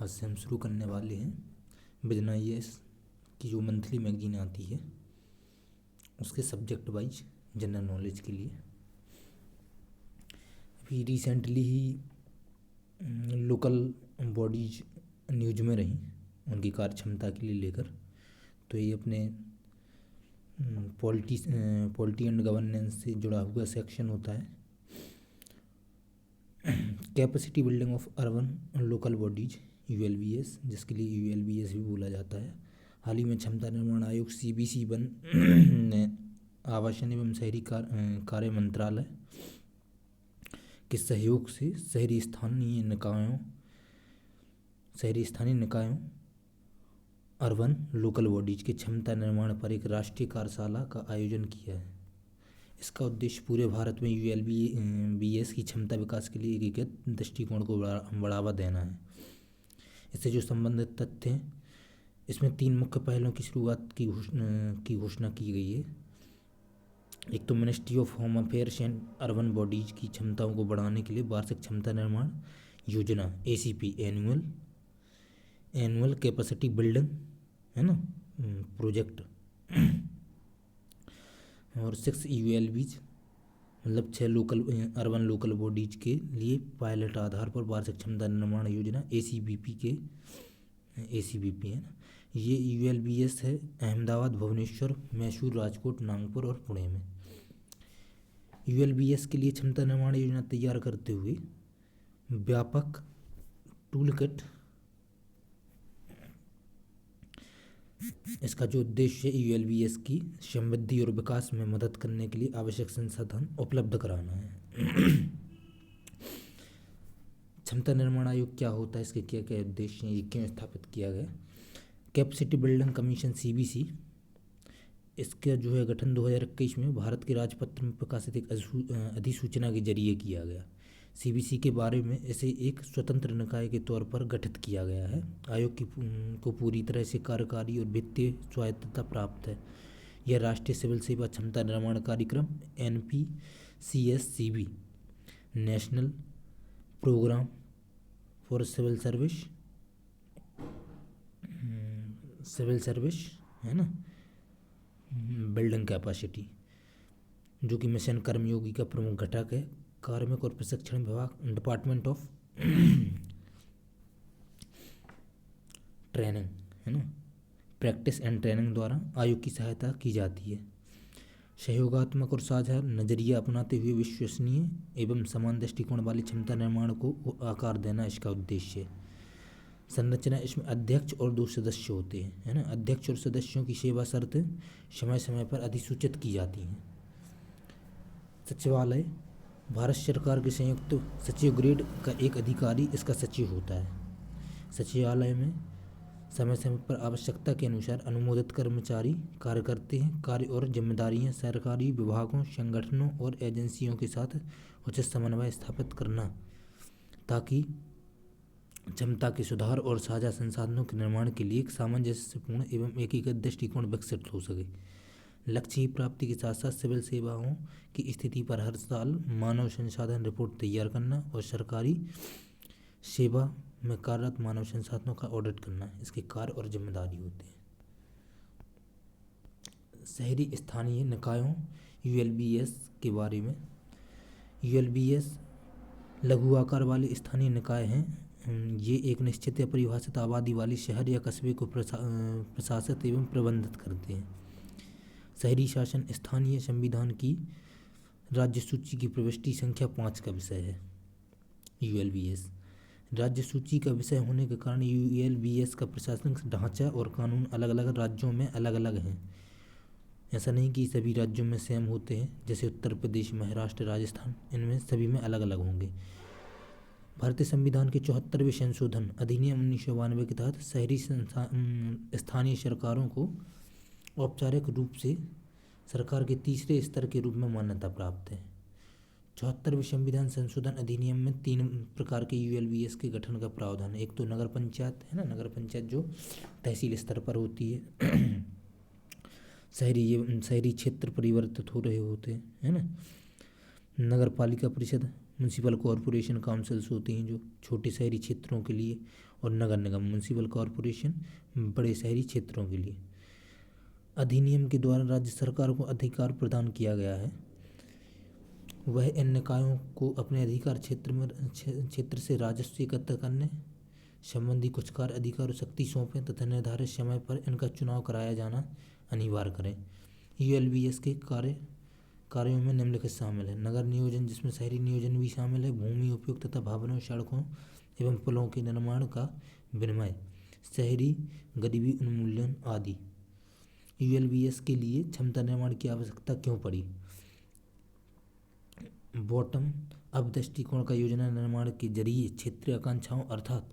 आज से हम शुरू करने वाले हैं विजन IAS की जो मंथली मैगजीन आती है उसके सब्जेक्ट वाइज जनरल नॉलेज के लिए। अभी रिसेंटली ही लोकल बॉडीज न्यूज में रहीं उनकी कार्य क्षमता के लिए लेकर, तो ये अपने पॉलिटी एंड गवर्नेंस से जुड़ा हुआ सेक्शन होता है। Capacity building of urban local bodies ULBS, जिसके लिए ULBS भी बोला जाता है। हाल ही में क्षमता निर्माण आयोग CBC वन ने आवासन एवं शहरी कार्य मंत्रालय के सहयोग से शहरी स्थानीय निकायों अर्बन लोकल बॉडीज के क्षमता निर्माण पर एक राष्ट्रीय कार्यशाला का आयोजन किया है। इसका उद्देश्य पूरे भारत में ULBS की क्षमता विकास के लिए एकीकृत दृष्टिकोण को बढ़ावा देना है। इससे जो संबंधित तथ्य हैं, इसमें 3 मुख्य पहलों की शुरुआत की घोषणा की गई है। एक तो ministry of home affairs and urban bodies की क्षमताओं को बढ़ाने के लिए वार्षिक क्षमता निर्माण योजना ACP एनुअल कैपेसिटी बिल्डिंग है ना प्रोजेक्ट, और 6 ULBs मतलब 6 अर्बन लोकल बॉडीज के लिए पायलट आधार पर वार्षिक क्षमता निर्माण योजना ACBP है ना। ये ULBS है अहमदाबाद, भुवनेश्वर, मैसूर, राजकोट, नागपुर और पुणे में। ULBS के लिए क्षमता निर्माण योजना तैयार करते हुए व्यापक टूल किट, इसका जो उद्देश्य है ULBS की समृद्धि और विकास में मदद करने के लिए आवश्यक संसाधन उपलब्ध कराना है। क्षमता निर्माण आयोग क्या होता है, इसके क्या क्या उद्देश्य हैं, ये क्यों स्थापित किया गया। कैपेसिटी बिल्डिंग कमीशन CBC, इसका जो है गठन 2021 में भारत के राजपत्र में प्रकाशित एक अधिसूचना के जरिए किया गया। CBC के बारे में इसे एक स्वतंत्र निकाय के तौर पर गठित किया गया है। आयोग को पूरी तरह से कार्यकारी और वित्तीय स्वायत्तता प्राप्त है। यह राष्ट्रीय सिविल सेवा क्षमता निर्माण कार्यक्रम NPCSCB national programme for civil service है ना बिल्डिंग कैपेसिटी, जो कि मिशन कर्मयोगी का प्रमुख घटक है। कार्मिक और प्रशिक्षण विभाग डिपार्टमेंट ऑफ ट्रेनिंग है ना प्रैक्टिस एंड ट्रेनिंग द्वारा आयोग की सहायता की जाती है। सहयोगात्मक और साझा नजरिया अपनाते हुए विश्वसनीय एवं समान दृष्टिकोण वाली क्षमता निर्माण को आकार देना इसका उद्देश्य है। संरचना, इसमें अध्यक्ष और 2 सदस्य होते हैं है ना। अध्यक्ष और सदस्यों की सेवा शर्तें समय समय पर अधिसूचित की जाती हैं। सचिवालय, भारत सरकार के संयुक्त सचिव ग्रेड का एक अधिकारी इसका सचिव होता है। सचिवालय में समय समय पर आवश्यकता के अनुसार अनुमोदित कर्मचारी कार्य करते हैं। कार्य और जिम्मेदारियां सरकारी विभागों, संगठनों और एजेंसियों के साथ उचित समन्वय स्थापित करना, ताकि क्षमता के सुधार और साझा संसाधनों के निर्माण के लिए एक सामंजस्यपूर्ण एवं एकीकृत दृष्टिकोण विकसित हो सके। लक्ष्य की प्राप्ति के साथ साथ सिविल सेवाओं की स्थिति पर हर साल मानव संसाधन रिपोर्ट तैयार करना और सरकारी सेवा में कार्यरत मानव संसाधनों का ऑडिट करना इसके कार्य और जिम्मेदारी होते हैं। शहरी स्थानीय निकायों ULBS के बारे में। ULBS लघु आकार वाले स्थानीय निकाय हैं। ये एक निश्चित या परिभाषित आबादी वाली शहर या कस्बे को प्रशासित एवं प्रबंधित करते हैं। शहरी शासन स्थानीय संविधान की राज्य सूची की प्रविष्टि संख्या 5 का विषय है। ULBS राज्य सूची का विषय होने के कारण ULBS का प्रशासनिक ढांचा और कानून अलग अलग राज्यों में अलग अलग हैं। ऐसा नहीं कि सभी राज्यों में सेम होते हैं, जैसे उत्तर प्रदेश, महाराष्ट्र, राजस्थान, इनमें सभी में अलग अलग होंगे। भारतीय संविधान के 74वें संशोधन अधिनियम 1992 के तहत शहरी स्थानीय सरकारों को औपचारिक रूप से सरकार के तीसरे स्तर के रूप में मान्यता प्राप्त है। 74वें संविधान संशोधन अधिनियम में 3 प्रकार के ULBS के गठन का प्रावधान है। एक तो नगर पंचायत है ना, नगर पंचायत जो तहसील स्तर पर होती है। शहरी क्षेत्र परिवर्तित हो रहे होते हैं है ना। नगर पालिका परिषद म्यूनसिपल कॉरपोरेशन काउंसिल्स होती हैं जो छोटे शहरी क्षेत्रों के लिए, और नगर निगम। म्यूनसिपल कॉरपोरेशन बड़े शहरी क्षेत्रों के लिए। अधिनियम के द्वारा राज्य सरकार को अधिकार प्रदान किया गया है, वह इन निकायों को अपने अधिकार क्षेत्र से राजस्व एकत्र करने संबंधी कुछ कार्य, अधिकार और शक्ति सौंपें तथा निर्धारित समय पर इनका चुनाव कराया जाना अनिवार्य करें। यूएलबीएस के कार्यों में निम्नलिखित शामिल है: नगर नियोजन, जिसमें शहरी नियोजन भी शामिल है, भूमि उपयोग तथा भवनों, सड़कों एवं पुलों के निर्माण का विनिमय, शहरी गरीबी उन्मूलन आदि। यूएलबीएस के लिए क्षमता निर्माण की आवश्यकता क्यों पड़ी? बॉटम अप दृष्टिकोण का योजना निर्माण के जरिए क्षेत्रीय आकांक्षाओं अर्थात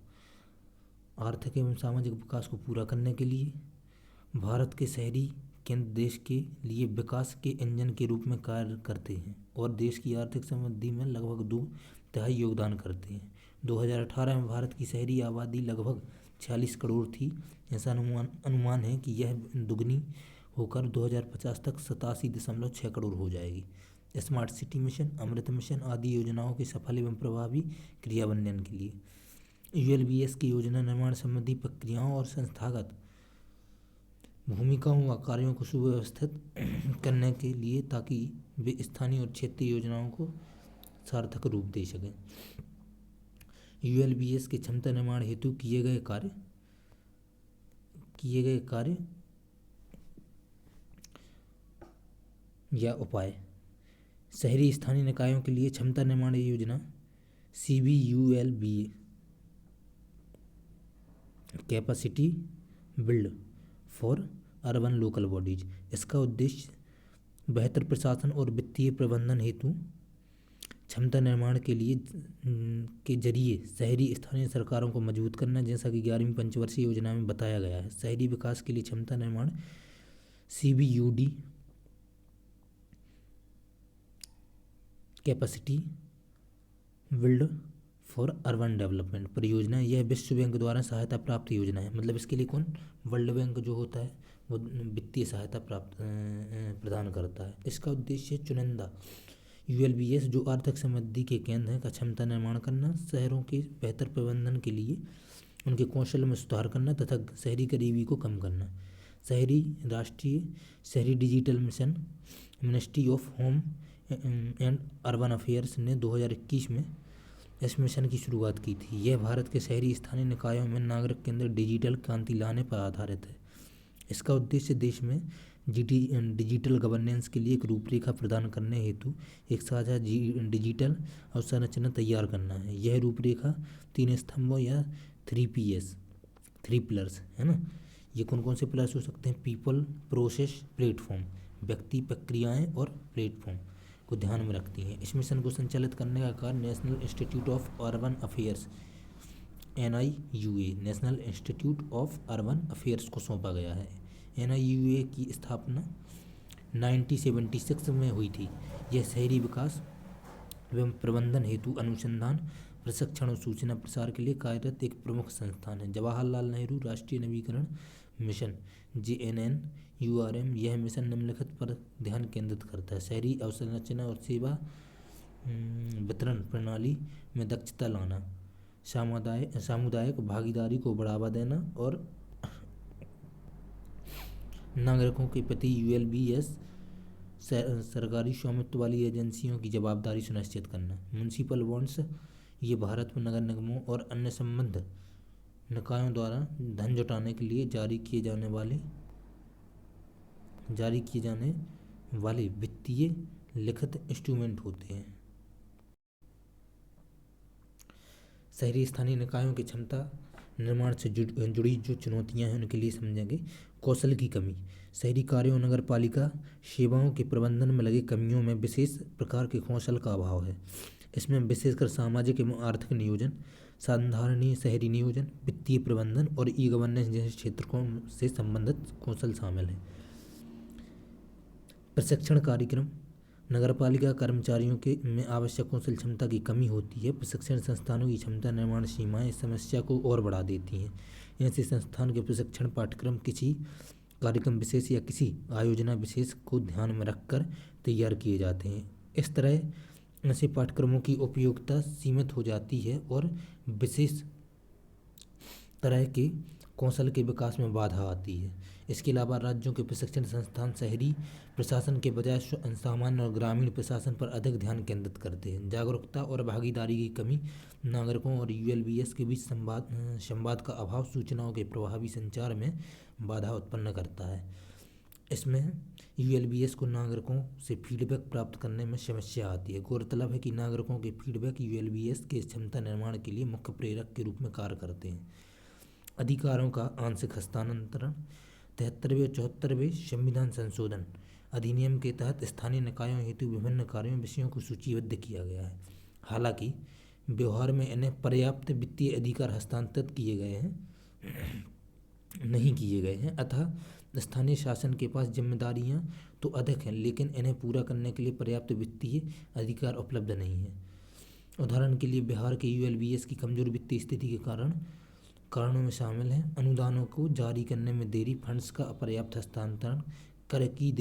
आर्थिक एवं सामाजिक विकास को पूरा करने के लिए भारत के शहरी केंद्र देश के लिए विकास के इंजन के रूप में कार्य करते हैं और देश की आर्थिक समृद्धि में लगभग 2/3 योगदान करते हैं। 2018 में भारत की शहरी आबादी लगभग 46 करोड़ थी। ऐसा अनुमान है कि यह दुगनी होकर 2050 तक 87.6 करोड़ हो जाएगी। स्मार्ट सिटी मिशन, अमृत मिशन आदि योजनाओं के सफल एवं प्रभावी क्रियान्वयन के लिए यूएलबीएस की योजना निर्माण संबंधी प्रक्रियाओं और संस्थागत भूमिकाओं व कार्यों को सुव्यवस्थित करने के लिए, ताकि वे स्थानीय और क्षेत्रीय योजनाओं को सार्थक रूप दे सकें। यूएलबीएस के क्षमता निर्माण हेतु किए गए कार्य या उपाय। शहरी स्थानीय निकायों के लिए क्षमता निर्माण योजना CBULBA capacity build for urban local bodies. इसका उद्देश्य बेहतर प्रशासन और वित्तीय प्रबंधन हेतु क्षमता निर्माण के जरिए शहरी स्थानीय सरकारों को मजबूत करना, जैसा कि 11वीं पंचवर्षीय योजना में बताया गया है। शहरी विकास के लिए क्षमता निर्माण CBUD capacity build for urban development परियोजना, यह विश्व बैंक द्वारा सहायता प्राप्त योजना है। मतलब इसके लिए कौन? वर्ल्ड बैंक जो होता है वो वित्तीय सहायता प्रदान करता है। इसका उद्देश्य चुनिंदा यूएलबीएस जो आर्थिक समृद्धि के केंद्र हैं का क्षमता निर्माण करना, शहरों के बेहतर प्रबंधन के लिए उनके कौशल में सुधार करना तथा शहरी गरीबी को कम करना। राष्ट्रीय शहरी digital mission ministry of home and urban affairs ने 2021 में इस मिशन की शुरुआत की थी। यह भारत के शहरी स्थानीय निकायों में नागरिक केंद्रित डिजिटल क्रांति लाने पर आधारित है। इसका उद्देश्य देश में डिजिटल गवर्नेंस के लिए एक रूपरेखा प्रदान करने हेतु एक साझा डिजिटल अवसंरचना तैयार करना है। यह रूपरेखा 3 स्तंभों या 3 पिलर्स है ना। ये कौन कौन से पिलर्स हो सकते हैं? पीपल, प्रोसेस, प्लेटफॉर्म, व्यक्ति, प्रक्रियाएं और प्लेटफॉर्म को ध्यान में रखती हैं। इस मिशन को संचालित करने का कार्य national institute of urban affairs NIUA national institute of urban affairs को सौंपा गया है। NIUA की स्थापना 1976 में हुई थी। यह शहरी विकास एवं प्रबंधन हेतु अनुसंधान, प्रशिक्षण और सूचना प्रसार के लिए कार्यरत एक प्रमुख संस्थान है। जवाहरलाल नेहरू राष्ट्रीय नवीकरण मिशन JNNURM यह मिशन निम्नलिखित पर ध्यान केंद्रित करता है: शहरी अवसंरचना और सेवा वितरण प्रणाली में दक्षता लाना, सामुदायिक भागीदारी को बढ़ावा देना और नागरिकों के प्रति यूएलबीएस सरकारी स्वामित्व वाली एजेंसियों की जवाबदारी सुनिश्चित करना। म्यूनसिपल बॉन्ड्स ये भारत में नगर निगमों और अन्य संबद्ध निकायों द्वारा धन जुटाने के लिए जारी किए जाने वाले वित्तीय लिखित इंस्ट्रूमेंट होते हैं। शहरी स्थानीय निकायों की क्षमता निर्माण से जुड़ी जो चुनौतियां हैं उनके लिए समझेंगे। कौशल की कमी। शहरी कार्यों नगर पालिका सेवाओं के प्रबंधन में लगे कर्मियों में विशेष प्रकार के कौशल का अभाव है। इसमें विशेषकर सामाजिक एवं आर्थिक नियोजन, साधारणीय शहरी नियोजन, वित्तीय प्रबंधन और ई-गवर्नेंस जैसे क्षेत्रों से संबंधित कौशल शामिल हैं। प्रशिक्षण कार्यक्रम। नगरपालिका कर्मचारियों में आवश्यक कौशल क्षमता की कमी होती है। प्रशिक्षण संस्थानों की क्षमता निर्माण सीमाएं इस समस्या को और बढ़ा देती हैं। ऐसे संस्थान के प्रशिक्षण पाठ्यक्रम किसी कार्यक्रम विशेष या किसी आयोजना विशेष को ध्यान में रखकर तैयार किए जाते हैं। इस तरह ऐसे पाठ्यक्रमों की उपयोगिता सीमित हो जाती है और विशेष तरह के कौशल के विकास में बाधा आती है। इसके अलावा राज्यों के प्रशिक्षण संस्थान शहरी प्रशासन के बजाय सामान्य और ग्रामीण प्रशासन पर अधिक ध्यान केंद्रित करते हैं। जागरूकता और भागीदारी की कमी, नागरिकों और यूएलबीएस के बीच संवाद का अभाव सूचनाओं के प्रभावी संचार में बाधा उत्पन्न करता है। इसमें यूएलबीएस को नागरिकों से फीडबैक प्राप्त करने में समस्या आती है। गौरतलब है कि नागरिकों के फीडबैक यूएलबीएस के क्षमता निर्माण के लिए मुख्य प्रेरक के रूप में कार्य करते हैं। अधिकारों का आंशिक हस्तांतरण। 73वें और 74वें संविधान संशोधन अधिनियम के तहत स्थानीय निकायों हेतु विभिन्न कार्यों विषयों को सूचीबद्ध किया गया है। हालांकि व्यवहार में इन्हें पर्याप्त वित्तीय अधिकार हस्तांतरित नहीं किए गए हैं। अतः स्थानीय शासन के पास जिम्मेदारियां तो अधिक हैं, लेकिन इन्हें पूरा करने के लिए पर्याप्त वित्तीय अधिकार उपलब्ध नहीं है। उदाहरण के लिए बिहार के यूएलबीएस की कमजोर वित्तीय स्थिति के कारणों में शामिल हैं अनुदानों को जारी करने में देरी, फंड्स का अपर्याप्त हस्तांतरण, कर की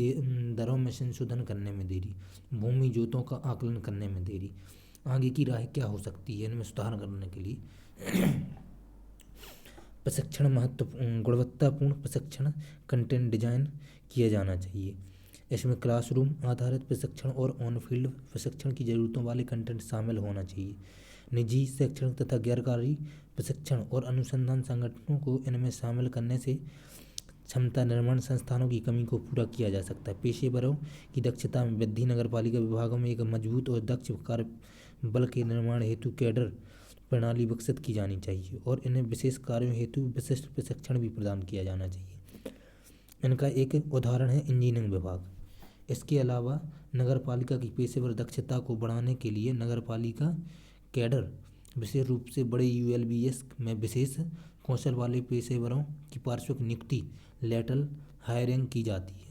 दरों में संशोधन करने में देरी, भूमि जोतों का आकलन करने में देरी। आगे की राह क्या हो सकती है इनमें सुधार करने के लिए? प्रशिक्षण महत्वपूर्ण, गुणवत्तापूर्ण प्रशिक्षण कंटेंट डिजाइन किया जाना चाहिए। इसमें क्लासरूम आधारित प्रशिक्षण और ऑन फील्ड प्रशिक्षण की ज़रूरतों वाले कंटेंट शामिल होना चाहिए। निजी शैक्षणिक तथा गैरकारी प्रशिक्षण और अनुसंधान संगठनों को इनमें शामिल करने से क्षमता निर्माण संस्थानों की कमी को पूरा किया जा सकता है। पेशेवरों की दक्षता में वृद्धि। नगरपालिका विभागों में एक मजबूत और दक्ष कार्य बल के निर्माण हेतु कैडर प्रणाली विकसित की जानी चाहिए और इन्हें विशेष कार्यों हेतु विशिष्ट प्रशिक्षण भी प्रदान किया जाना चाहिए। इनका एक उदाहरण है इंजीनियरिंग विभाग। इसके अलावा नगरपालिका की पेशेवर दक्षता को बढ़ाने के लिए नगरपालिका कैडर विशेष रूप से बड़े यूएलबीएस में विशेष कौशल वाले पेशेवरों की पार्श्विक नियुक्ति लेटरल हायरिंग की जाती है।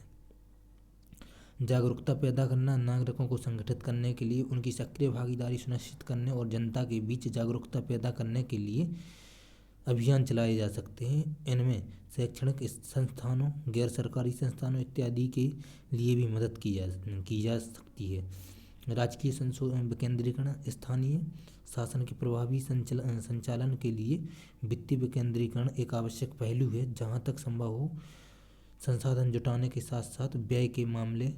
जागरूकता पैदा करना। नागरिकों को संगठित करने के लिए उनकी सक्रिय भागीदारी सुनिश्चित करने और जनता के बीच जागरूकता पैदा करने के लिए अभियान चलाए जा सकते हैं। इनमें शैक्षणिक संस्थानों, गैर सरकारी संस्थानों इत्यादि के लिए भी मदद की जा सकती है। राजकीय विकेंद्रीकरण। स्थानीय शासन के प्रभावी संचालन के लिए वित्तीय विकेंद्रीकरण एक आवश्यक पहलू है। जहाँ तक संभव हो संसाधन जुटाने के साथ साथ व्यय के मामले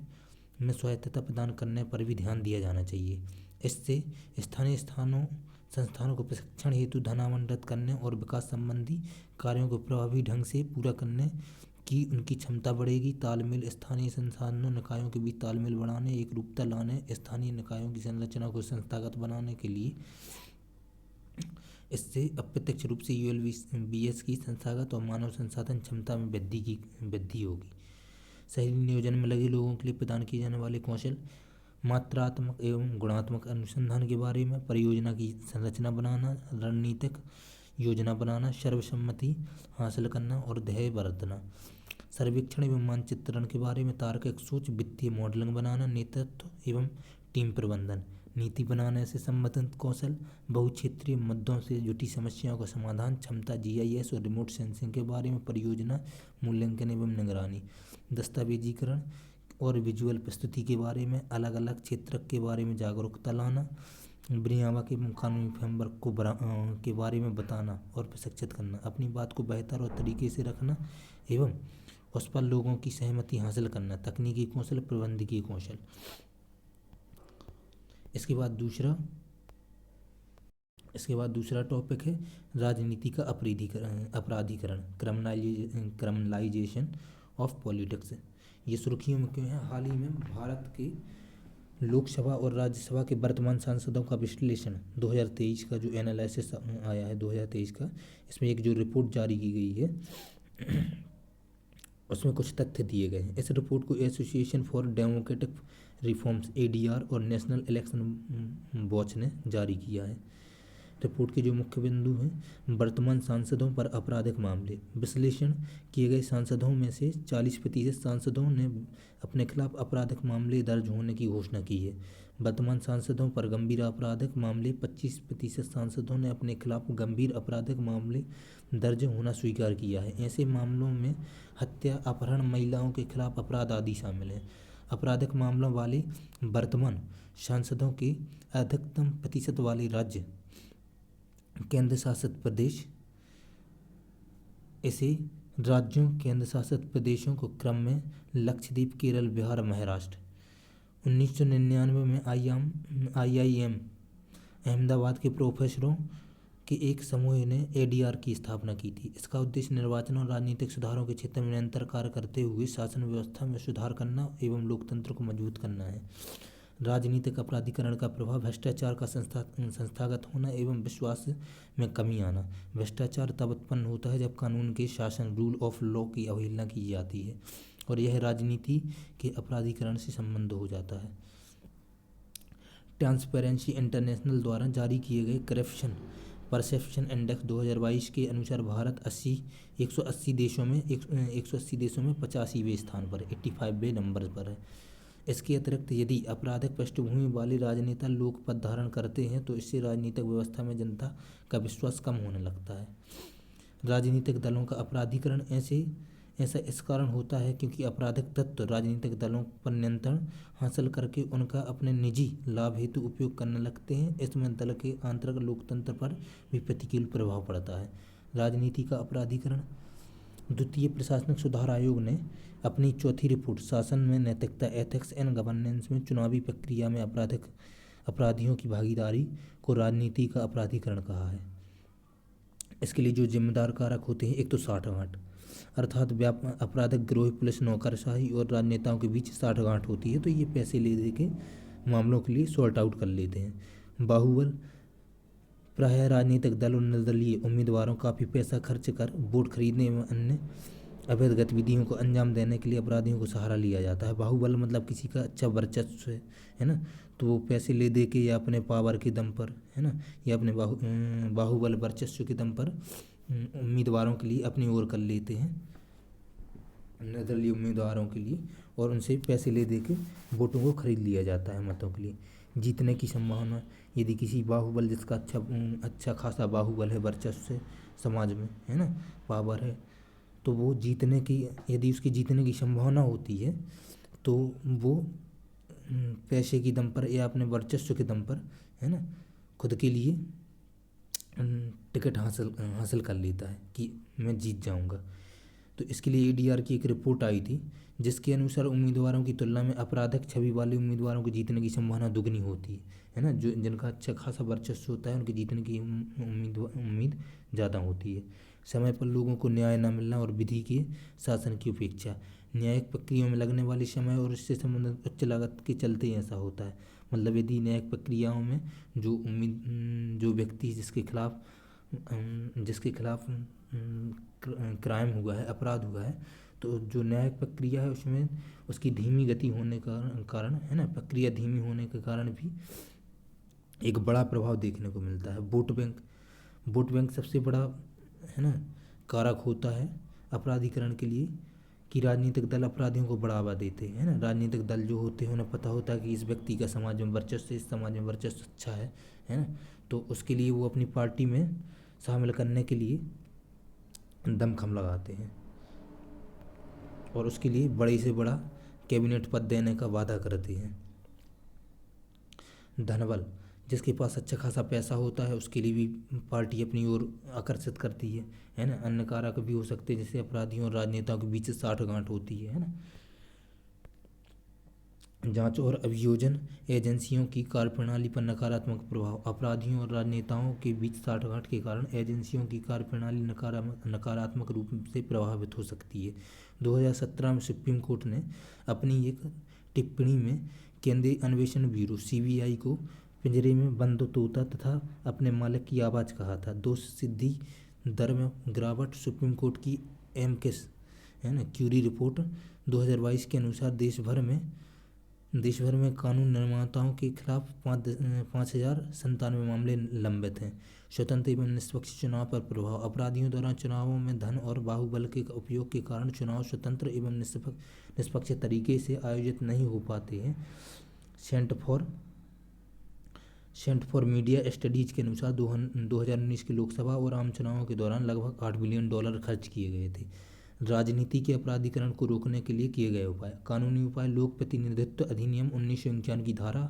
में स्वायत्तता प्रदान करने पर भी ध्यान दिया जाना चाहिए। इससे स्थानीय संस्थानों को प्रशिक्षण हेतु धन आवंटित करने और विकास संबंधी कार्यों को प्रभावी ढंग से पूरा करने की उनकी क्षमता बढ़ेगी। तालमेल। स्थानीय संसाधनों निकायों के बीच तालमेल बढ़ाने, एक रूपता लाने, स्थानीय निकायों की संरचना को संस्थागत बनाने के लिए इससे अप्रत्यक्ष रूप से यूएलबीएस की संस्थागत और मानव संसाधन क्षमता में वृद्धि होगी। शहरी नियोजन में लगे लोगों के लिए प्रदान किए जाने वाले कौशल। मात्रात्मक एवं गुणात्मक अनुसंधान के बारे में परियोजना की संरचना बनाना, रणनीतिक योजना बनाना, सर्वसम्मति हासिल करना और ध्येय बरतना। सर्वेक्षण एवं मानचित्रण के बारे में तार्किक सोच, वित्तीय मॉडलिंग बनाना, नेतृत्व एवं टीम प्रबंधन। नीति बनाने से संबंधित कौशल, बहुक्षेत्रीय मुद्दों से जुटी समस्याओं का समाधान, क्षमता, जीआईएस और रिमोट सेंसिंग के बारे में परियोजना मूल्यांकन एवं निगरानी। दस्तावेजीकरण और विजुअल प्रस्तुति के बारे में, अलग अलग क्षेत्र के बारे में जागरूकता लाना, ब्रियावा के कानूनी फ्रेमवर्क के बारे में बताना और प्रशिक्षित करना, अपनी बात को बेहतर और तरीके से रखना एवं उस पर लोगों की सहमति हासिल करना। तकनीकी कौशल, प्रबंधकीय कौशल। इसके बाद दूसरा टॉपिक है राजनीति का अपराधीकरण, क्रिमिनलाइजेशन ऑफ पॉलिटिक्स। ये सुर्खियों में क्यों है? हाल ही में भारत के लोकसभा और राज्यसभा के वर्तमान सांसदों का विश्लेषण 2023 का जो एनालिसिस आया है 2023 का, इसमें एक जो रिपोर्ट जारी की गई है उसमें कुछ तथ्य दिए गए हैं। इस रिपोर्ट को association for Democratic reforms ADR और नेशनल इलेक्शन वॉच ने जारी किया है। रिपोर्ट के जो मुख्य बिंदु हैं, वर्तमान सांसदों पर आपराधिक मामले। विश्लेषण किए गए सांसदों में से 40% सांसदों ने अपने खिलाफ आपराधिक मामले दर्ज होने की घोषणा की है। वर्तमान सांसदों पर गंभीर आपराधिक मामले। 25% सांसदों ने अपने खिलाफ गंभीर आपराधिक मामले दर्ज होना स्वीकार किया है। ऐसे मामलों में हत्या, अपहरण, महिलाओं के खिलाफ अपराध आदि शामिल हैं। आपराधिक मामलों वाले वर्तमान सांसदों के अधिकतम प्रतिशत वाले राज्य केंद्र शासित प्रदेश। इसे राज्यों केंद्र शासित प्रदेशों को क्रम में लक्षद्वीप, केरल, बिहार, महाराष्ट्र। 1999 में IIM अहमदाबाद के प्रोफेसरों के एक समूह ने ADR की स्थापना की थी। इसका उद्देश्य निर्वाचन और राजनीतिक सुधारों के क्षेत्र में निरंतर कार्य करते हुए शासन व्यवस्था में सुधार करना एवं लोकतंत्र को मजबूत करना है। राजनीतिक अपराधीकरण का प्रभाव भ्रष्टाचार का संस्थागत होना एवं विश्वास में कमी आना। भ्रष्टाचार तब उत्पन्न होता है जब कानून के शासन, रूल ऑफ लॉ की अवहेलना की जाती है और यह राजनीति के अपराधीकरण से संबंध हो जाता है। ट्रांसपेरेंसी इंटरनेशनल द्वारा जारी किए गए करप्शन परसेप्शन इंडेक्स 2022 के अनुसार भारत 180 देशों में 85वें स्थान पर 85वें नंबर पर है। इसके अतिरिक्त यदि आपराधिक पृष्ठभूमि वाले राजनेता लोक पद धारण करते हैं तो इससे राजनीतिक व्यवस्था में जनता का विश्वास कम होने लगता है। राजनीतिक दलों का अपराधीकरण ऐसा इस कारण होता है क्योंकि आपराधिक तत्व राजनीतिक दलों पर नियंत्रण हासिल करके उनका अपने निजी लाभ हेतु उपयोग करने लगते हैं। इसमें दल के आंतरिक लोकतंत्र पर भी प्रतिकूल प्रभाव पड़ता है। राजनीति का अपराधीकरण। द्वितीय प्रशासनिक सुधार आयोग ने अपनी चौथी रिपोर्ट शासन में नैतिकता, एथिक्स एंड गवर्नेंस में चुनावी प्रक्रिया में अपराधियों की भागीदारी को राजनीति का अपराधीकरण कहा है। इसके लिए जो जिम्मेदार कारक होते हैं, एक तो साठगांठ, अर्थात आपराधिक गिरोह, पुलिस, नौकरशाही और राजनेताओं के बीच साठगांठ होती है तो ये पैसे ले दे के मामलों के लिए सॉर्ट आउट कर लेते हैं। बाहुबल। प्रायः राजनीतिक दल और निर्दलीय उम्मीदवारों काफ़ी पैसा खर्च कर वोट खरीदने एवं अन्य अवैध गतिविधियों को अंजाम देने के लिए अपराधियों को सहारा लिया जाता है। बाहुबल मतलब किसी का अच्छा वर्चस्व है ना, तो वो पैसे ले दे के या अपने पावर के दम पर, है ना, या अपने बाहुबल वर्चस्व के दम पर उम्मीदवारों के लिए अपनी ओर कर लेते हैं, निर्दलीय उम्मीदवारों के लिए, और उनसे पैसे ले दे के वोटों को खरीद लिया जाता है मतों के लिए। जीतने की संभावना। यदि किसी बाहुबल जिसका अच्छा खासा बाहुबल है, वर्चस्व है समाज में, है ना, पावर है, तो वो यदि उसकी जीतने की संभावना होती है तो वो पैसे की दम पर या अपने वर्चस्व के दम पर, है ना, खुद के लिए टिकट हासिल कर लेता है कि मैं जीत जाऊंगा। तो इसके लिए ADR की एक रिपोर्ट आई थी जिसके अनुसार उम्मीदवारों की तुलना में आपराधिक छवि वाले उम्मीदवारों को जीतने की संभावना दुगनी होती है ना, जो जिनका अच्छा खासा वर्चस्व होता है उनके जीतने की उम्मीद ज़्यादा होती है। समय पर लोगों को न्याय न मिलना और विधि के शासन की उपेक्षा। न्यायिक प्रक्रियाओं में लगने वाले समय और इससे संबंधित उच्च लागत के चलते ऐसा होता है। मतलब यदि न्यायिक प्रक्रियाओं में जो व्यक्ति जिसके खिलाफ क्राइम हुआ है, अपराध हुआ है, तो जो न्यायिक प्रक्रिया है उसमें उसकी धीमी गति होने का कारण, है ना, प्रक्रिया धीमी होने के कारण भी एक बड़ा प्रभाव देखने को मिलता है। वोट बैंक सबसे बड़ा, है ना, कारक होता है अपराधीकरण के लिए कि राजनीतिक दल अपराधियों को बढ़ावा देते हैं ना। राजनीतिक दल जो होते हैं उन्हें पता होता है कि इस व्यक्ति का समाज में वर्चस्व, इस समाज में वर्चस्व अच्छा है ना, तो उसके लिए वो अपनी पार्टी में शामिल करने के लिए दमखम लगाते हैं और उसके लिए बड़े से बड़ा कैबिनेट पद देने का वादा करते हैं। धनबल। जिसके पास अच्छा खासा पैसा होता है उसके लिए भी पार्टी अपनी ओर आकर्षित करती है ना। अन्य कारक भी हो सकते हैं जैसे अपराधियों और राजनेताओं के बीच साठगांठ होती है ना। जांच और अभियोजन एजेंसियों की कार्यप्रणाली पर नकारात्मक प्रभाव। अपराधियों और राजनेताओं के बीच साठगांठ के कारण एजेंसियों की कार्यप्रणाली नकारात्मक रूप से प्रभावित हो सकती है। 2017 में सुप्रीम कोर्ट ने अपनी एक टिप्पणी में केंद्रीय अन्वेषण ब्यूरो CBI को पिंजरे में बंद तोता तथा अपने मालिक की आवाज़ कहा था। दोष सिद्धि दर में गिरावट। सुप्रीम कोर्ट की एमकेस, है ना, क्यूरी रिपोर्ट 2022 के अनुसार देश भर में कानून निर्माताओं के खिलाफ 5,097 मामले लंबित हैं। स्वतंत्र एवं निष्पक्ष चुनाव पर प्रभाव। अपराधियों द्वारा चुनावों में धन और बाहुबल के उपयोग के कारण चुनाव स्वतंत्र एवं निष्पक्ष तरीके से आयोजित नहीं हो पाते हैं। सेंटर फॉर मीडिया स्टडीज के अनुसार 2019 के लोकसभा और आम चुनावों के दौरान लगभग $8 बिलियन खर्च किए गए थे। राजनीति के अपराधीकरण को रोकने के लिए किए गए उपाय। कानूनी उपाय। लोक प्रतिनिधित्व अधिनियम 1951 की धारा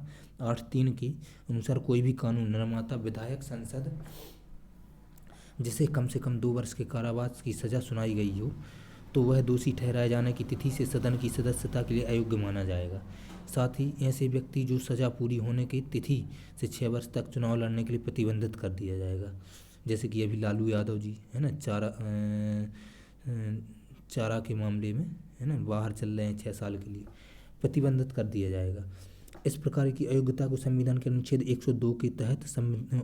8(3) के अनुसार कोई भी कानून निर्माता, विधायक, सांसद जिसे कम से कम 2 वर्ष के कारावास की सजा सुनाई गई हो, तो वह दोषी ठहराए जाने की तिथि से सदन की सदस्यता के लिए अयोग्य माना जाएगा। साथ ही ऐसे व्यक्ति जो सजा पूरी होने की तिथि से 6 वर्ष तक चुनाव लड़ने के लिए प्रतिबंधित कर दिया जाएगा। जैसे कि अभी लालू यादव जी है ना, चारा के मामले में है ना, बाहर चल रहे हैं 6 साल के लिए, प्रतिबंधित कर दिया जाएगा। इस प्रकार की अयोग्यता को संविधान के अनुच्छेद 102 के तहत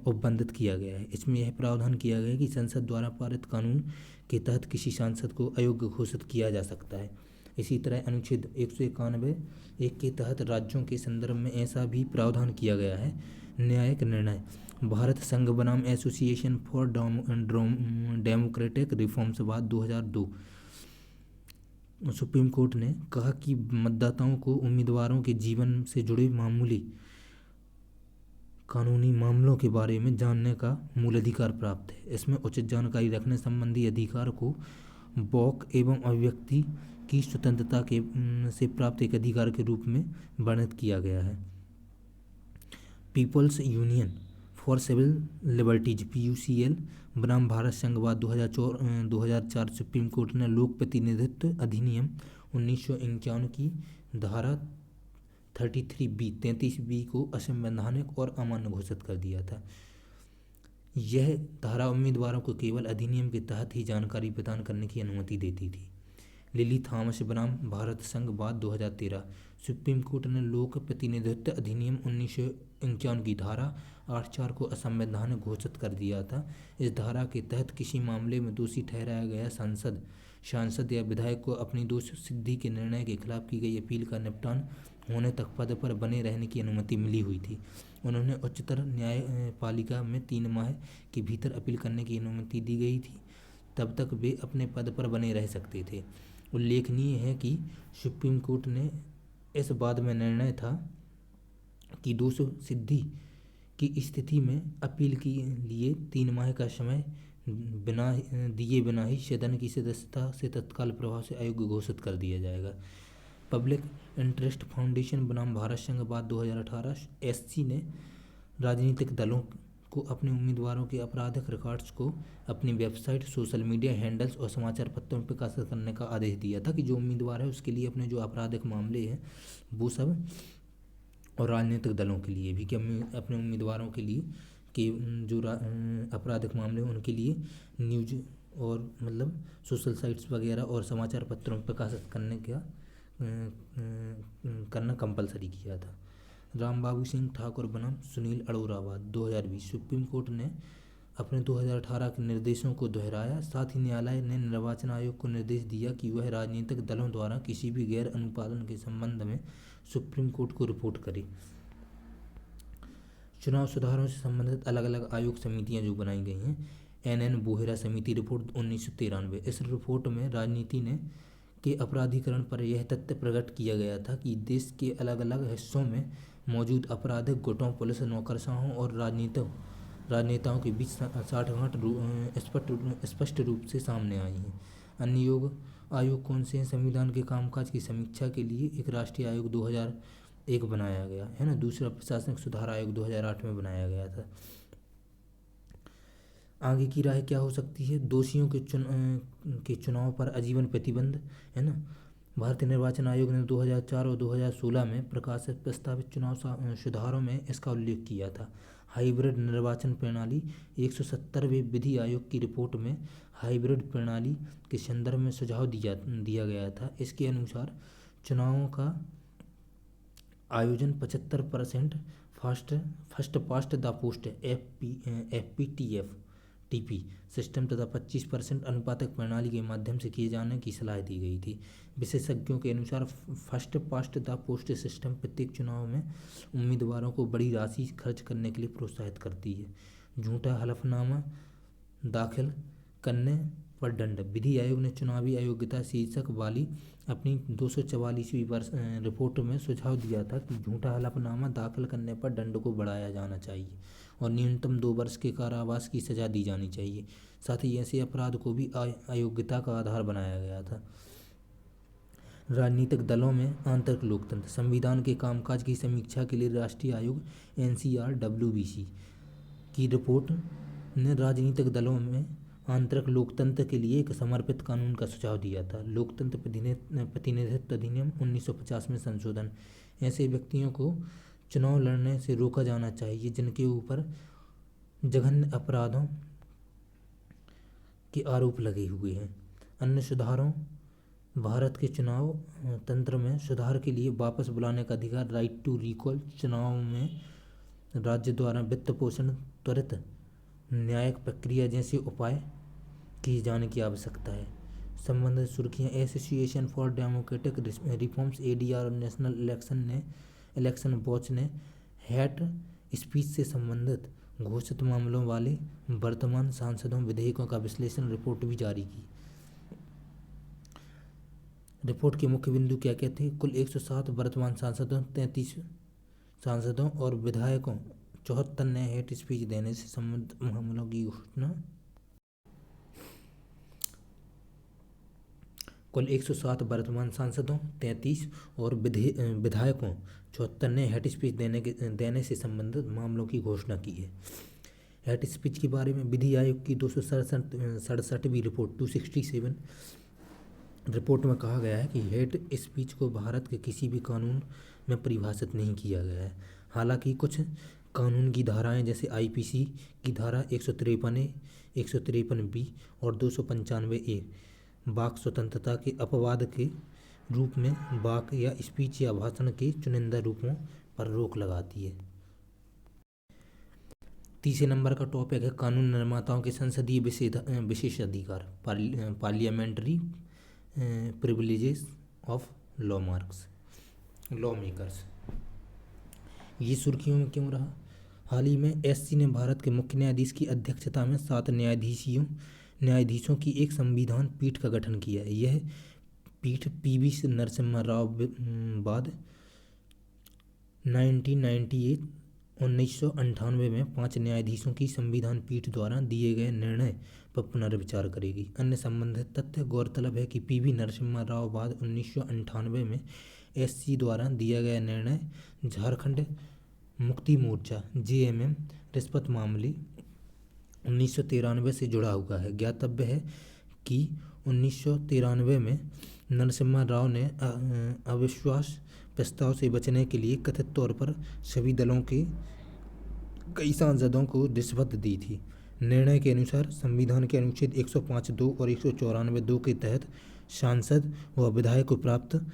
उपबंधित किया गया है। इसमें यह प्रावधान किया गया है कि संसद द्वारा पारित कानून के तहत किसी सांसद को अयोग्य घोषित किया जा सकता है। इसी तरह अनुच्छेद 191(1) के तहत राज्यों के संदर्भ में ऐसा भी प्रावधान किया गया है। न्यायिक निर्णय। भारत संघ बनाम एसोसिएशन फॉर डेमोक्रेटिक रिफॉर्म्स बाद 2002। सुप्रीम कोर्ट ने कहा कि मतदाताओं को उम्मीदवारों के जीवन से जुड़े मामूली कानूनी मामलों के बारे में जानने का मूल अधिकार प्राप्त है। इसमें उचित जानकारी रखने संबंधी अधिकार को वाक एवं अभिव्यक्ति की स्वतंत्रता के से प्राप्त एक अधिकार के रूप में वर्णित किया गया है। People's for civil liberties (PUCL) बनाम भारत संघवाद 2004। सुप्रीम कोर्ट ने लोक प्रतिनिधित्व अधिनियम 1951 की धारा 33B को असंवैधानिक और अमान्य घोषित कर दिया था। यह धारा उम्मीदवारों को केवल अधिनियम के तहत ही जानकारी प्रदान करने की अनुमति देती थी। लिली थॉमस बनाम भारत संघवाद 2013। सुप्रीम कोर्ट ने लोक प्रतिनिधित्व अधिनियम 1951 की धारा 8(4) को असंवैधानिक घोषित कर दिया था। इस धारा के तहत किसी मामले में दोषी ठहराया गया सांसद या विधायक को अपनी दोष सिद्धि के निर्णय के खिलाफ की गई अपील का निपटान होने तक पद पर बने रहने की अनुमति मिली हुई थी। उन्होंने उच्चतर न्यायपालिका में 3 माह के भीतर अपील करने की अनुमति दी गई थी, तब तक वे अपने पद पर बने रह सकते थे। उल्लेखनीय है कि सुप्रीम कोर्ट ने इस बात में निर्णय था कि दोष सिद्धि की स्थिति में अपील के लिए 3 माह का समय दिए बिना ही सदन की सदस्यता से तत्काल प्रभाव से अयोग्य घोषित कर दिया जाएगा। पब्लिक इंटरेस्ट फाउंडेशन बनाम भारत संघवाद 2018। SC ने राजनीतिक दलों को अपने उम्मीदवारों के आपराधिक रिकॉर्ड्स को अपनी वेबसाइट, सोशल मीडिया हैंडल्स और समाचार पत्रों में प्रकाशित करने का आदेश दिया था कि जो उम्मीदवार है उसके लिए अपने जो आपराधिक मामले हैं वो सब, और राजनीतिक दलों के लिए भी कि अपने उम्मीदवारों के लिए कि जो आपराधिक मामले हैं उनके लिए न्यूज और मतलब सोशल साइट्स वगैरह और समाचार पत्रों में प्रकाशित करना कंपलसरी किया था। रामबाबू सिंह ठाकुर बनाम सुनील अरोड़ा 2020। सुप्रीम कोर्ट ने अपने 2018 के निर्देशों को दोहराया। साथ ही न्यायालय ने निर्वाचन आयोग को निर्देश दिया कि वह राजनीतिक दलों द्वारा किसी भी गैर अनुपालन के संबंध में सुप्रीम कोर्ट को रिपोर्ट करे। चुनाव सुधारों से संबंधित अलग अलग आयोग समितियां जो बनाई गई हैं। NN बोहेरा समिति रिपोर्ट 1993। इस रिपोर्ट में राजनीति के अपराधीकरण पर यह तथ्य प्रकट किया गया था कि देश के अलग अलग हिस्सों में मौजूद आपराधिक गुटों, पुलिस, नौकरशाहों और राजनेताओं के बीच साठगांठ स्पष्ट रूप से सामने आई है। अन्य आयोग कौन से हैं? संविधान के कामकाज की समीक्षा के लिए एक राष्ट्रीय आयोग 2001 बनाया गया है ना। दूसरा प्रशासनिक सुधार आयोग 2008 में बनाया गया था। आगे की राय क्या हो सकती है? दोषियों के चुनाव पर आजीवन प्रतिबंध है ना। भारतीय निर्वाचन आयोग ने 2004 और 2016 में प्रकाशित प्रस्तावित चुनाव सुधारों में इसका उल्लेख किया था। हाइब्रिड निर्वाचन प्रणाली 170वें विधि आयोग की रिपोर्ट में हाइब्रिड प्रणाली के संदर्भ में सुझाव दिया गया था। इसके अनुसार चुनावों का आयोजन 75% first past the post FPTP system तथा 25% अनुपातक प्रणाली के माध्यम से किए जाने की सलाह दी गई थी। विशेषज्ञों के अनुसार first past the post system प्रत्येक चुनाव में उम्मीदवारों को बड़ी राशि खर्च करने के लिए प्रोत्साहित करती है। झूठा हलफनामा दाखिल करने पर दंड। विधि आयोग ने चुनावी अयोग्यता शीर्षक वाली अपनी 244वीं वर्ष रिपोर्ट में सुझाव दिया था कि झूठा हलफनामा दाखिल करने पर दंड को बढ़ाया जाना चाहिए और न्यूनतम 2 वर्ष के कारावास की सजा दी जानी चाहिए। साथ ही ऐसे अपराध को भी अयोग्यता का आधार बनाया गया था। राजनीतिक दलों में आंतरिक लोकतंत्र। संविधान के कामकाज की समीक्षा के लिए राष्ट्रीय आयोग NCRWBC की रिपोर्ट ने राजनीतिक दलों में आंतरिक लोकतंत्र के लिए एक समर्पित कानून का सुझाव दिया था। लोकतंत्र प्रतिनिधित्व अधिनियम 1950 में संशोधन। ऐसे व्यक्तियों को चुनाव लड़ने से रोका जाना चाहिए जिनके ऊपर जघन्य अपराधों के आरोप लगे हुए हैं। अन्य सुधारों। भारत के चुनाव तंत्र में सुधार के लिए वापस बुलाने का अधिकार, राइट टू रिकॉल। चुनाव में राज्य द्वारा वित्त पोषण, त्वरित न्यायिक प्रक्रिया जैसे उपाय किए जाने की आवश्यकता है। संबंधित सुर्खियाँ। Association for Democratic Reforms ADR और नेशनल इलेक्शन वॉच ने हेट स्पीच से संबंधित घोषित मामलों वाले वर्तमान सांसदों विधेयकों का विश्लेषण रिपोर्ट भी जारी की। रिपोर्ट के मुख्य बिंदु क्या क्या थे? कुल 107 वर्तमान सांसदों, 33 सांसदों और विधायकों 74 ने हेट स्पीच देने से संबंधित मामलों की घोषणा। कुल 107 वर्तमान सांसदों, 33 और विधायकों 74 ने हेट स्पीच देने से संबंधित मामलों की घोषणा की है। हेट स्पीच के बारे में विधि आयोग की 267वीं रिपोर्ट 267 रिपोर्ट में कहा गया है कि हेट स्पीच को भारत के किसी भी कानून में परिभाषित नहीं किया गया है। हालांकि कुछ कानून की धाराएं जैसे IPC की धारा 153A, 153B और 295A वाक स्वतंत्रता के अपवाद के रूप में वाक या स्पीच या भाषण के चुनिंदा रूपों पर रोक लगाती है। तीसरे नंबर का टॉपिक है कानून निर्माताओं के संसदीय विशेषाधिकार, parliamentary privileges of law makers. ये सुर्खियों में क्यों रहा? हाल ही में SC ने भारत के मुख्य न्यायाधीश की अध्यक्षता में 7 न्यायाधीशों की एक संविधान पीठ का गठन किया है। यह पीठ PV नरसिम्हा राव बाद 1998 में 5 न्यायाधीशों की संविधान पीठ द्वारा दिए गए निर्णय पर पुनर्विचार करेगी। अन्य संबंधित तथ्य। गौरतलब है कि PV नरसिम्हा राव बाद 1998 में SC द्वारा दिया गया निर्णय झारखंड मुक्ति मोर्चा JMM रिश्वत मामले 1993 से जुड़ा हुआ है। ज्ञातव्य है कि 1993 में नरसिम्हा राव ने अविश्वास प्रस्ताव से बचने के लिए कथित तौर पर सभी दलों के कई सांसदों को रिश्वत दी थी। निर्णय के अनुसार संविधान के अनुच्छेद 105(2) और 194(2) के तहत सांसद व विधायक को प्राप्त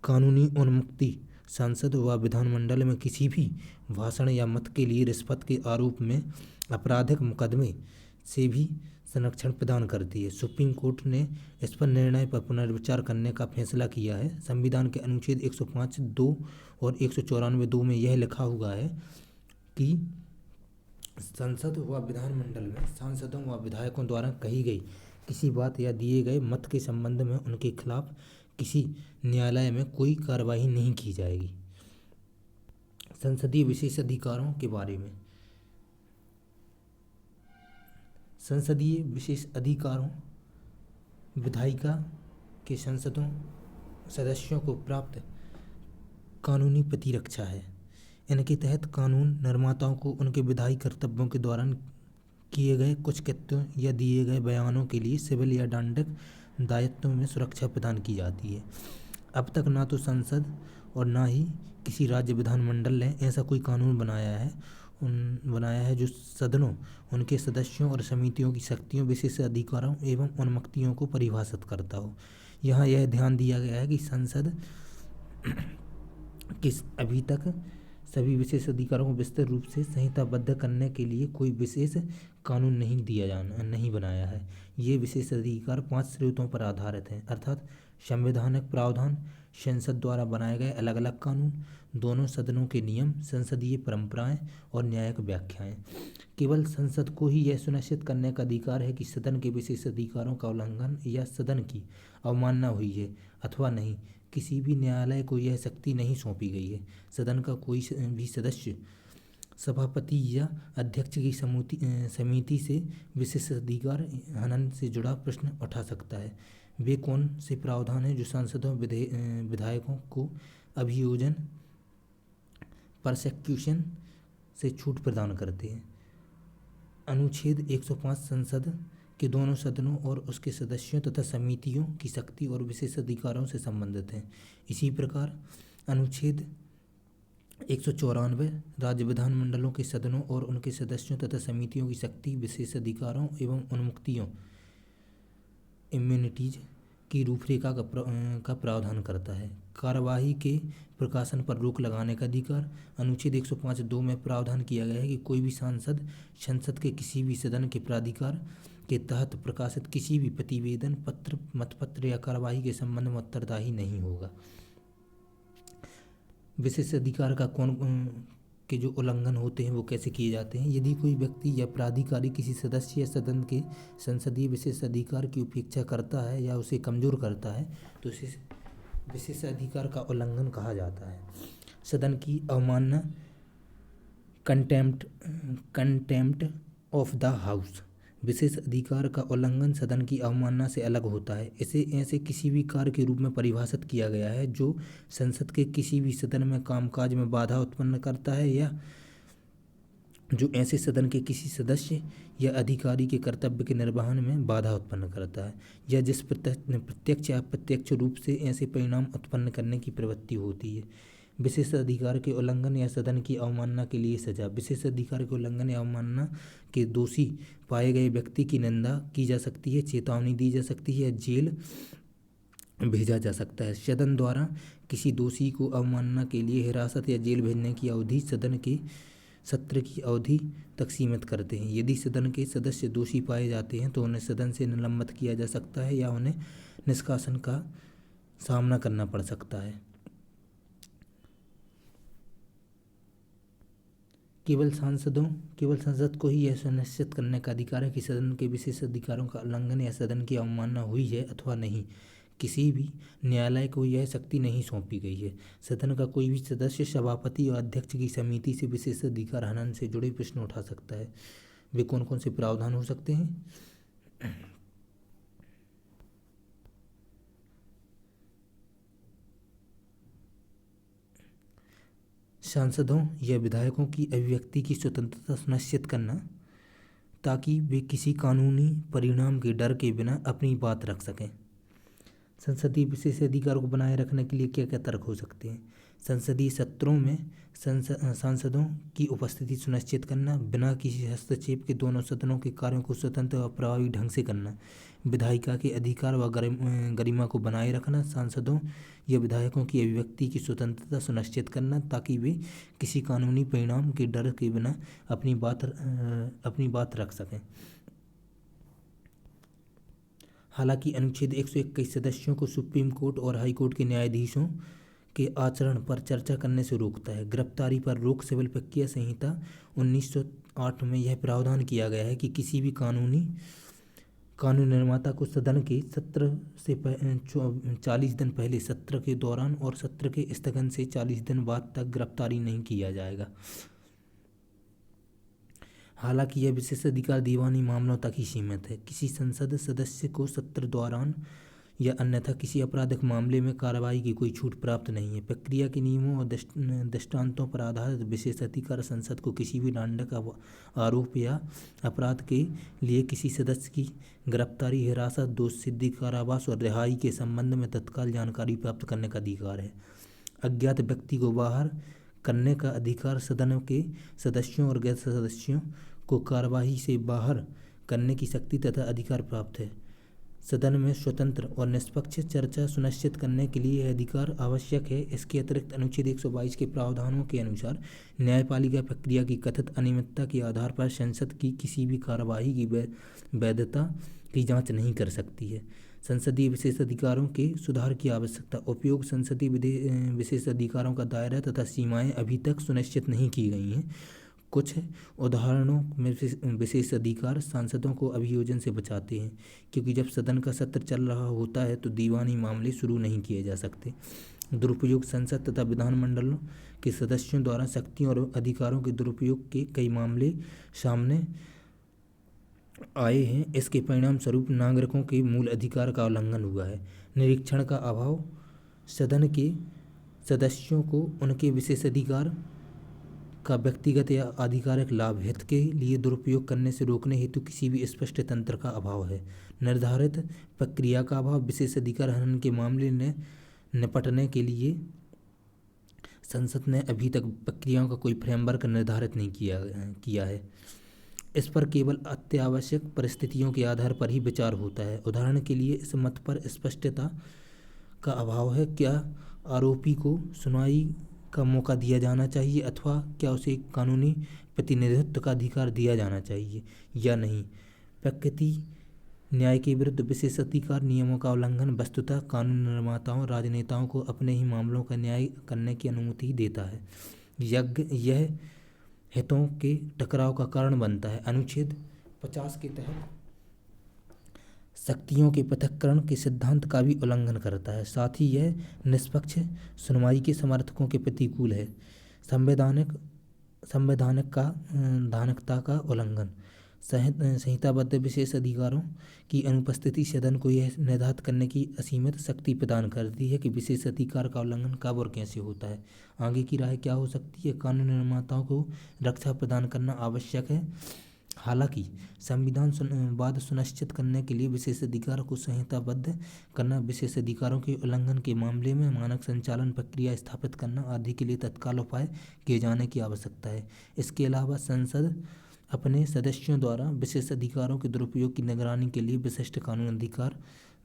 कानूनी उन्मुक्ति सांसद व विधानमंडल में किसी भी भाषण या मत के लिए रिश्वत के आरोप में आपराधिक मुकदमे से भी संरक्षण प्रदान करती है। सुप्रीम कोर्ट ने इस पर निर्णय पर पुनर्विचार करने का फैसला किया है। संविधान के अनुच्छेद 105(2) और 194(2) में यह लिखा हुआ है कि संसद व विधानमंडल में सांसदों व विधायकों द्वारा कही गई किसी बात या दिए गए मत के संबंध में उनके खिलाफ किसी न्यायालय में कोई कार्रवाई नहीं की जाएगी। संसदीय विशेषाधिकारों के बारे में। संसदीय विशेष अधिकारों विधायिका के संसदों सदस्यों को प्राप्त कानूनी प्रतिरक्षा है। इनके तहत कानून निर्माताओं को उनके विधायी कर्तव्यों के दौरान किए गए कुछ कृत्यों या दिए गए बयानों के लिए सिविल या दंडिक दायित्वों में सुरक्षा प्रदान की जाती है। अब तक ना तो संसद और ना ही किसी राज्य विधानमंडल ने ऐसा कोई कानून बनाया है जो सदनों, उनके सदस्यों और समितियों की शक्तियों, विशेष अधिकारों एवं उन्मुक्तियों को परिभाषित करता हो। यहाँ यह ध्यान दिया गया है कि संसद अभी तक सभी विशेष अधिकारों को विस्तृत रूप से संहिताबद्ध करने के लिए कोई विशेष कानून नहीं बनाया है। ये विशेष अधिकार 5 स्रोतों पर आधारित हैं, अर्थात संवैधानिक प्रावधान, संसद द्वारा बनाए गए अलग अलग कानून, दोनों सदनों के नियम, संसदीय परंपराएं और न्यायिक व्याख्याएं। केवल संसद को ही यह सुनिश्चित करने का अधिकार है कि सदन के विशेष अधिकारों का उल्लंघन या सदन की अवमानना हुई है अथवा नहीं। किसी भी न्यायालय को यह शक्ति नहीं सौंपी गई है। सदन का कोई भी सदस्य सभापति या अध्यक्ष की समिति से विशेष अधिकार हनन से जुड़ा प्रश्न उठा सकता है। वे कौन से प्रावधान हैं जो सांसदों विधायकों को अभियोजन प्रोसिक्यूशन से छूट प्रदान करते हैं? अनुच्छेद 105 संसद के दोनों सदनों और उसके सदस्यों तथा समितियों की शक्ति और विशेष अधिकारों से संबंधित है। इसी प्रकार अनुच्छेद 194 राज्य विधानमंडलों के सदनों और उनके सदस्यों तथा समितियों की शक्ति, विशेष अधिकारों एवं उन्मुक्तियों इम्यूनिटीज की रूपरेखा का प्रावधान करता है। कार्यवाही के प्रकाशन पर रोक लगाने का अधिकार अनुच्छेद 105(2) में प्रावधान किया गया है कि कोई भी सांसद संसद के किसी भी सदन के प्राधिकार के तहत प्रकाशित किसी भी प्रतिवेदन, पत्र, मतपत्र या कार्यवाही के संबंध में उत्तरदायी नहीं होगा। विशेष अधिकार का के जो उल्लंघन होते हैं वो कैसे किए जाते हैं? यदि कोई व्यक्ति या प्राधिकारी किसी सदस्य या सदन के संसदीय विशेष अधिकार की उपेक्षा करता है या उसे कमजोर करता है तो इसे विशेष अधिकार का उल्लंघन कहा जाता है। सदन की अवमानना, कंटेम्प्ट ऑफ द हाउस। विशेष अधिकार का उल्लंघन सदन की अवमानना से अलग होता है। इसे ऐसे किसी भी कार्य के रूप में परिभाषित किया गया है जो संसद के किसी भी सदन में कामकाज में बाधा उत्पन्न करता है या जो ऐसे सदन के किसी सदस्य या अधिकारी के कर्तव्य के निर्वहन में बाधा उत्पन्न करता है या जिस प्रत्यक्ष या अप्रत्यक्ष रूप से ऐसे परिणाम उत्पन्न करने की प्रवृत्ति होती है। विशेष अधिकार के उल्लंघन या सदन की अवमानना के लिए सजा। विशेष अधिकार के उल्लंघन या अवमानना के दोषी पाए गए व्यक्ति की निंदा की जा सकती है, चेतावनी दी जा सकती है या जेल भेजा जा सकता है। सदन द्वारा किसी दोषी को अवमानना के लिए हिरासत या जेल भेजने की अवधि सदन के सत्र की अवधि तक सीमित करते हैं। यदि सदन के सदस्य दोषी पाए जाते हैं तो उन्हें सदन से निलंबित किया जा सकता है या उन्हें निष्कासन का सामना करना पड़ सकता है। केवल संसद को ही यह सुनिश्चित करने का अधिकार है कि सदन के विशेष अधिकारों का उल्लंघन या सदन की अवमानना हुई है अथवा नहीं। किसी भी न्यायालय को यह शक्ति नहीं सौंपी गई है। सदन का कोई भी सदस्य सभापति और अध्यक्ष की समिति से विशेष अधिकार हनन से जुड़े प्रश्न उठा सकता है। वे कौन कौन से प्रावधान हो सकते हैं? सांसदों या विधायकों की अभिव्यक्ति की स्वतंत्रता सुनिश्चित करना ताकि वे किसी कानूनी परिणाम के डर के बिना अपनी बात रख सकें। संसदीय विशेष अधिकार को बनाए रखने के लिए क्या क्या तर्क हो सकते हैं? संसदीय सत्रों में सांसदों की उपस्थिति सुनिश्चित करना, बिना किसी हस्तक्षेप के दोनों सदनों के कार्यों को स्वतंत्र और प्रभावी ढंग से करना, विधायिका के अधिकार व गरिमा को बनाए रखना, सांसदों या विधायकों की अभिव्यक्ति की स्वतंत्रता सुनिश्चित करना ताकि वे किसी कानूनी परिणाम के डर के बिना अपनी बात रख सकें। हालांकि अनुच्छेद 121 सदस्यों को सुप्रीम कोर्ट और हाई कोर्ट के न्यायाधीशों के आचरण पर चर्चा करने से रोकता है। गिरफ्तारी पर रोक सिविल प्रक्रिया संहिता 1908 में यह प्रावधान किया गया है कि किसी भी कानून निर्माता को सदन के सत्र से 40 दिन पहले, सत्र के दौरान और सत्र के स्थगन से 40 दिन बाद तक गिरफ्तारी नहीं किया जाएगा। हालांकि यह विशेष अधिकार दीवानी मामलों तक ही सीमित है। किसी संसद सदस्य को सत्र दौरान या अन्यथा किसी आपराधिक मामले में कार्रवाई की कोई छूट प्राप्त नहीं है। प्रक्रिया के नियमों और दृष्टांतों पर आधारित विशेष अधिकार संसद को किसी भी दंडक आरोप या अपराध के लिए किसी सदस्य की गिरफ्तारी, हिरासत, दोष सिद्धि, कारावास और रिहाई के संबंध में तत्काल जानकारी प्राप्त करने का अधिकार है। अज्ञात व्यक्ति को बाहर करने का अधिकार सदन के सदस्यों और गैर सदस्यों को कार्यवाही से बाहर करने की शक्ति तथा अधिकार प्राप्त है। सदन में स्वतंत्र और निष्पक्ष चर्चा सुनिश्चित करने के लिए यह अधिकार आवश्यक है। इसके अतिरिक्त अनुच्छेद 122 के प्रावधानों के अनुसार न्यायपालिका प्रक्रिया की कथित अनियमितता के आधार पर संसद की किसी भी कार्यवाही की वैधता की जांच नहीं कर सकती है। संसदीय विशेषाधिकारों के सुधार की आवश्यकता। उपयोग संसदीय विशेषाधिकारों का दायरा तथा सीमाएं अभी तक सुनिश्चित नहीं की गई हैं। कुछ उदाहरणों में विशेषाधिकार सांसदों को अभियोजन से बचाते हैं, क्योंकि जब सदन का सत्र चल रहा होता है तो दीवानी मामले शुरू नहीं किए जा सकते। दुरुपयोग संसद तथा विधानमंडलों के सदस्यों द्वारा शक्तियों और अधिकारों के दुरुपयोग के कई मामले सामने आए हैं। इसके परिणाम स्वरूप नागरिकों के मूल अधिकार का उल्लंघन हुआ है। निरीक्षण का अभाव। सदन के सदस्यों को उनके विशेषाधिकार का व्यक्तिगत या आधिकारिक लाभ हित के लिए दुरुपयोग करने से रोकने हेतु किसी भी स्पष्ट तंत्र का अभाव है। निर्धारित प्रक्रिया का अभाव। विशेषाधिकार हनन के मामले में निपटने के लिए संसद ने अभी तक प्रक्रियाओं का कोई फ्रेमवर्क निर्धारित नहीं किया है। इस पर केवल अत्यावश्यक परिस्थितियों के आधार पर ही विचार होता है। उदाहरण के लिए इस मत पर स्पष्टता का अभाव है, क्या आरोपी को सुनवाई का मौका दिया जाना चाहिए अथवा क्या उसे कानूनी प्रतिनिधित्व का अधिकार दिया जाना चाहिए या नहीं। प्रकृति न्याय के विरुद्ध विशेषाधिकार नियमों का उल्लंघन वस्तुतः कानून निर्माताओं राजनेताओं को अपने ही मामलों का न्याय करने की अनुमति देता है। यह हितों के टकराव का कारण बनता है। अनुच्छेद 50 के तहत शक्तियों के पृथक्करण के सिद्धांत का भी उल्लंघन करता है। साथ ही यह निष्पक्ष सुनवाई के समर्थकों के प्रतिकूल है। संवैधानिकता का उल्लंघन। संहिताबद्ध विशेष अधिकारों की अनुपस्थिति सदन को यह निर्धारित करने की असीमित शक्ति प्रदान करती है कि विशेष अधिकार का उल्लंघन कब और कैसे होता है। आगे की राय क्या हो सकती है। कानून निर्माताओं को रक्षा प्रदान करना आवश्यक है। हालांकि संविधानवाद सुनिश्चित करने के लिए विशेषाधिकार को संहिताबद्ध करना, विशेषाधिकारों के उल्लंघन के मामले में मानक संचालन प्रक्रिया स्थापित करना आदि के लिए तत्काल उपाय किए जाने की आवश्यकता है। इसके अलावा संसद अपने सदस्यों द्वारा विशेषाधिकारों के दुरुपयोग की निगरानी के लिए विशिष्ट कानून अधिकार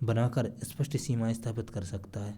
बनाकर स्पष्ट सीमाएं स्थापित कर सकता है।